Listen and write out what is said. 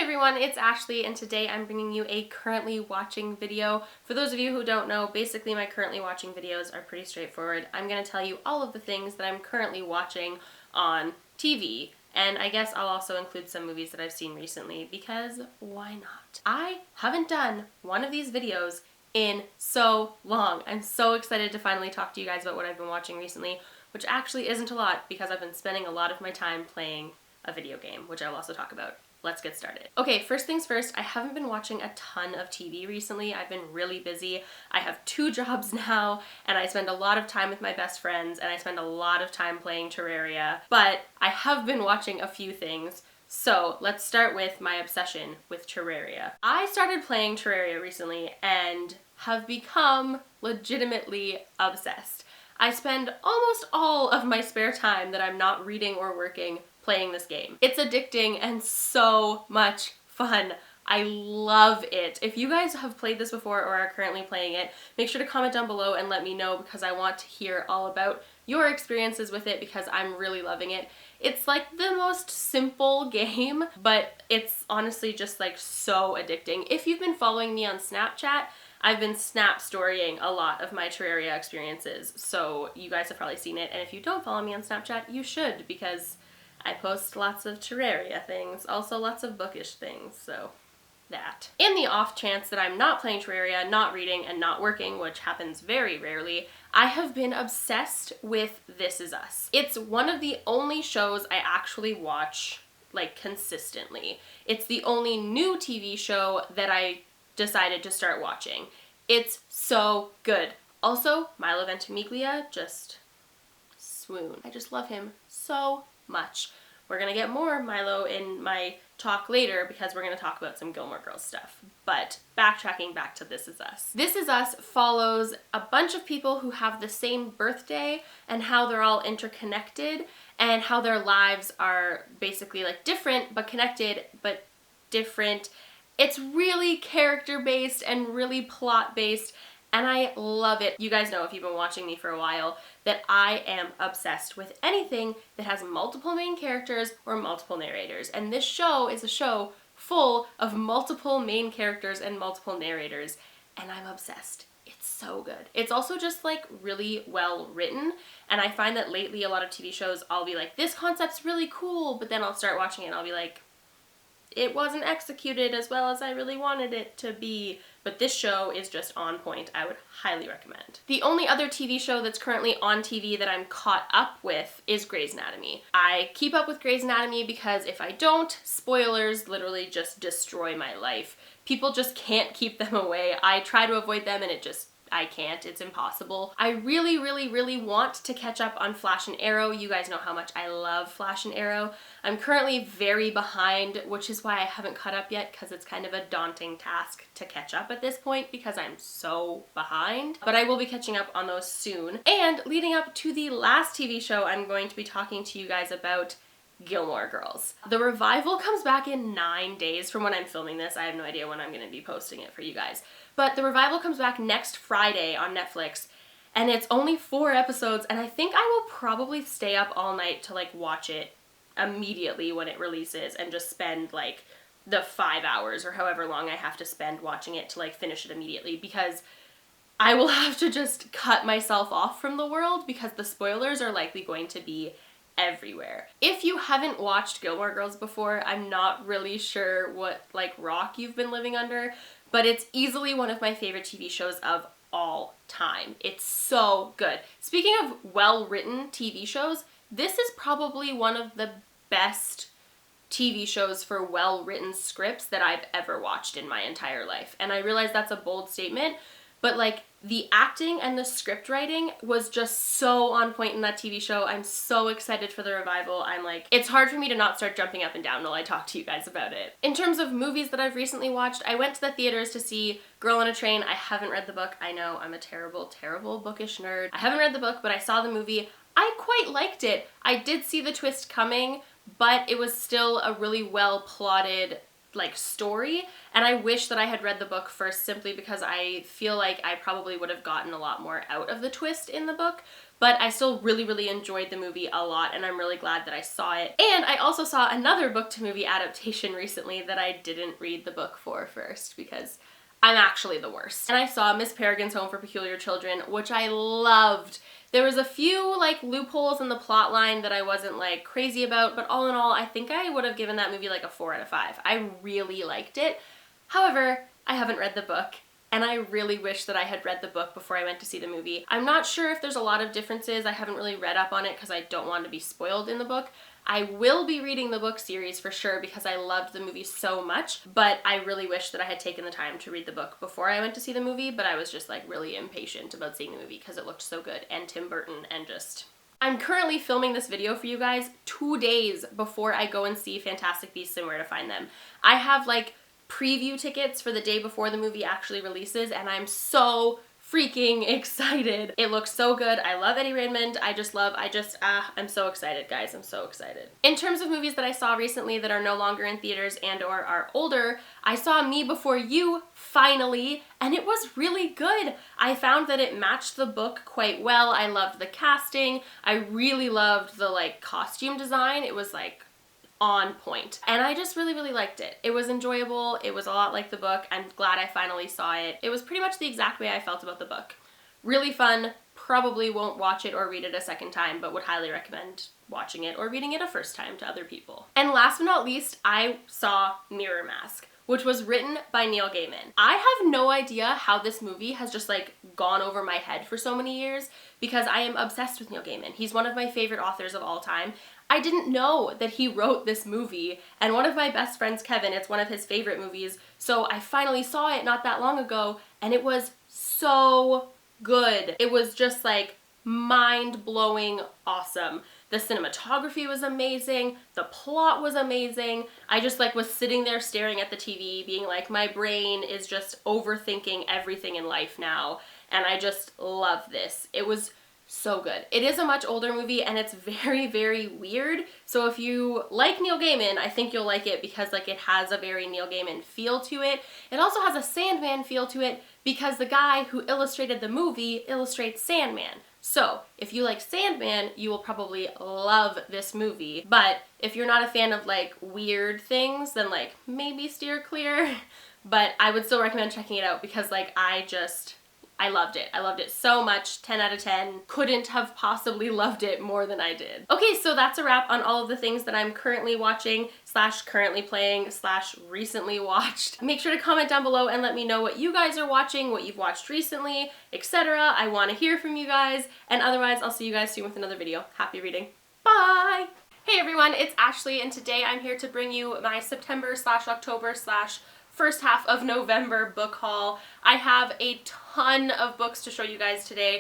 everyone, it's Ashley, and today I'm bringing you a currently watching video. For those of you who don't know, basically my currently watching videos are pretty straightforward. I'm going to tell you all of the things that I'm currently watching on TV, and I guess I'll also include some movies that I've seen recently, because why not? I haven't done one of these videos in so long. I'm so excited to finally talk to you guys about what I've been watching recently, which actually isn't a lot because I've been spending a lot of my time playing a video game, which I'll also talk about. Let's get started. Okay, first things first, I haven't been watching a ton of TV recently. I've been really busy. I have 2 jobs now, and I spend a lot of time with my best friends, and I spend a lot of time playing Terraria, but I have been watching a few things. So let's start with my obsession with Terraria. I started playing Terraria recently and have become legitimately obsessed. I spend almost all of my spare time that I'm not reading or working playing this game. It's addicting and so much fun. I love it. If you guys have played this before or are currently playing it, make sure to comment down below and let me know, because I want to hear all about your experiences with it, because I'm really loving it. It's like the most simple game, but it's honestly just like so addicting. If you've been following me on Snapchat, I've been snap storying a lot of my Terraria experiences, so you guys have probably seen it, and if you don't follow me on Snapchat, you should, because I post lots of Terraria things, also lots of bookish things, so that. In the off chance that I'm not playing Terraria, not reading, and not working, which happens very rarely, I have been obsessed with This Is Us. It's one of the only shows I actually watch, like, consistently. It's the only new TV show that I decided to start watching. It's so good. Also, Milo Ventimiglia, just swoon. I just love him so much. We're gonna get more Milo in my talk later because we're gonna talk about some Gilmore Girls stuff. But backtracking back to This Is Us. This Is Us follows a bunch of people who have the same birthday and how they're all interconnected and how their lives are basically like different but connected but different. It's really character-based and really plot-based, and I love it. You guys know, if you've been watching me for a while, that I am obsessed with anything that has multiple main characters or multiple narrators, and this show is a show full of multiple main characters and multiple narrators, and I'm obsessed. It's so good. It's also just like really well written, and I find that lately a lot of TV shows, I'll be like, this concept's really cool, but then I'll start watching it and I'll be like, it wasn't executed as well as I really wanted it to be. But this show is just on point. I would highly recommend. The only other TV show that's currently on TV that I'm caught up with is Grey's Anatomy. I keep up with Grey's Anatomy because if I don't, spoilers literally just destroy my life. People just can't keep them away. I try to avoid them and I can't. It's impossible. I really, really, really want to catch up on Flash and Arrow. You guys know how much I love Flash and Arrow. I'm currently very behind, which is why I haven't caught up yet, because it's kind of a daunting task to catch up at this point because I'm so behind. But I will be catching up on those soon. And leading up to the last TV show I'm going to be talking to you guys about, Gilmore Girls. The revival comes back in 9 days from when I'm filming this. I have no idea when I'm going to be posting it for you guys. But the revival comes back next Friday on Netflix, and it's only 4 episodes, and I think I will probably stay up all night to like watch it immediately when it releases and just spend like the 5 hours or however long I have to spend watching it to like finish it immediately, because I will have to just cut myself off from the world because the spoilers are likely going to be everywhere. If you haven't watched Gilmore Girls before, I'm not really sure what like rock you've been living under, but it's easily one of my favorite TV shows of all time. It's so good. Speaking of well-written TV shows, this is probably one of the best TV shows for well-written scripts that I've ever watched in my entire life. And I realize that's a bold statement, but like the acting and the script writing was just so on point in that TV show. I'm so excited for the revival. I'm like, it's hard for me to not start jumping up and down while I talk to you guys about it. In terms of movies that I've recently watched, I went to the theaters to see Girl on a Train. I haven't read the book. I know, I'm a terrible, terrible bookish nerd. I haven't read the book, but I saw the movie. I quite liked it. I did see the twist coming, but it was still a really well plotted like story, and I wish that I had read the book first, simply because I feel like I probably would have gotten a lot more out of the twist in the book. but I still really enjoyed the movie a lot, and I'm really glad that I saw it. And I also saw another book to movie adaptation recently that I didn't read the book for first because I'm actually the worst. And I saw Miss Peregrine's Home for Peculiar Children, which I loved. There was a few like loopholes in the plot line that I wasn't like crazy about, but all in all, I think I would have given that movie like a 4 out of 5. I really liked it. However, I haven't read the book, and I really wish that I had read the book before I went to see the movie. I'm not sure if there's a lot of differences. I haven't really read up on it because I don't want to be spoiled in the book. I will be reading the book series for sure because I loved the movie so much, but I really wish that I had taken the time to read the book before I went to see the movie, but I was just like really impatient about seeing the movie because it looked so good, and Tim Burton, and just... I'm currently filming this video for you guys 2 days before I go and see Fantastic Beasts and Where to Find Them. I have like preview tickets for the day before the movie actually releases, and I'm so freaking excited. It looks so good. I love Eddie Redmayne. I'm so excited, guys. I'm so excited. In terms of movies that I saw recently that are no longer in theaters and or are older, I saw Me Before You finally, and it was really good. I found that it matched the book quite well. I loved the casting. I really loved the like costume design. It was like on point. And I just really liked it. It was enjoyable. It was a lot like the book. I'm glad I finally saw it. It was pretty much the exact way I felt about the book. Really fun. Probably won't watch it or read it a second time, but would highly recommend watching it or reading it a first time to other people. And last but not least, I saw Mirror Mask, which was written by Neil Gaiman. I have no idea how this movie has just like gone over my head for so many years because I am obsessed with Neil Gaiman. He's one of my favorite authors of all time. I didn't know that he wrote this movie, and one of my best friends, Kevin, it's one of his favorite movies, so I finally saw it not that long ago, and it was so good. It was just like mind-blowing awesome. The cinematography was amazing, the plot was amazing. I just like was sitting there staring at the TV being like, my brain is just overthinking everything in life now, and I just love this. It was so good. It is a much older movie and it's very weird. So if you like Neil Gaiman, I think you'll like it because like it has a very Neil Gaiman feel to it. It also has a Sandman feel to it because the guy who illustrated the movie illustrates Sandman. So if you like Sandman, you will probably love this movie. But if you're not a fan of like weird things, then like maybe steer clear. But I would still recommend checking it out because like I loved it. I loved it so much. 10 out of 10. Couldn't have possibly loved it more than I did. Okay, so that's a wrap on all of the things that I'm currently watching / currently playing / recently watched. Make sure to comment down below and let me know what you guys are watching, what you've watched recently, etc. I want to hear from you guys, and otherwise I'll see you guys soon with another video. Happy reading. Bye! Hey everyone, it's Ashley, and today I'm here to bring you my September / October / first half of November book haul. I have a ton of books to show you guys today.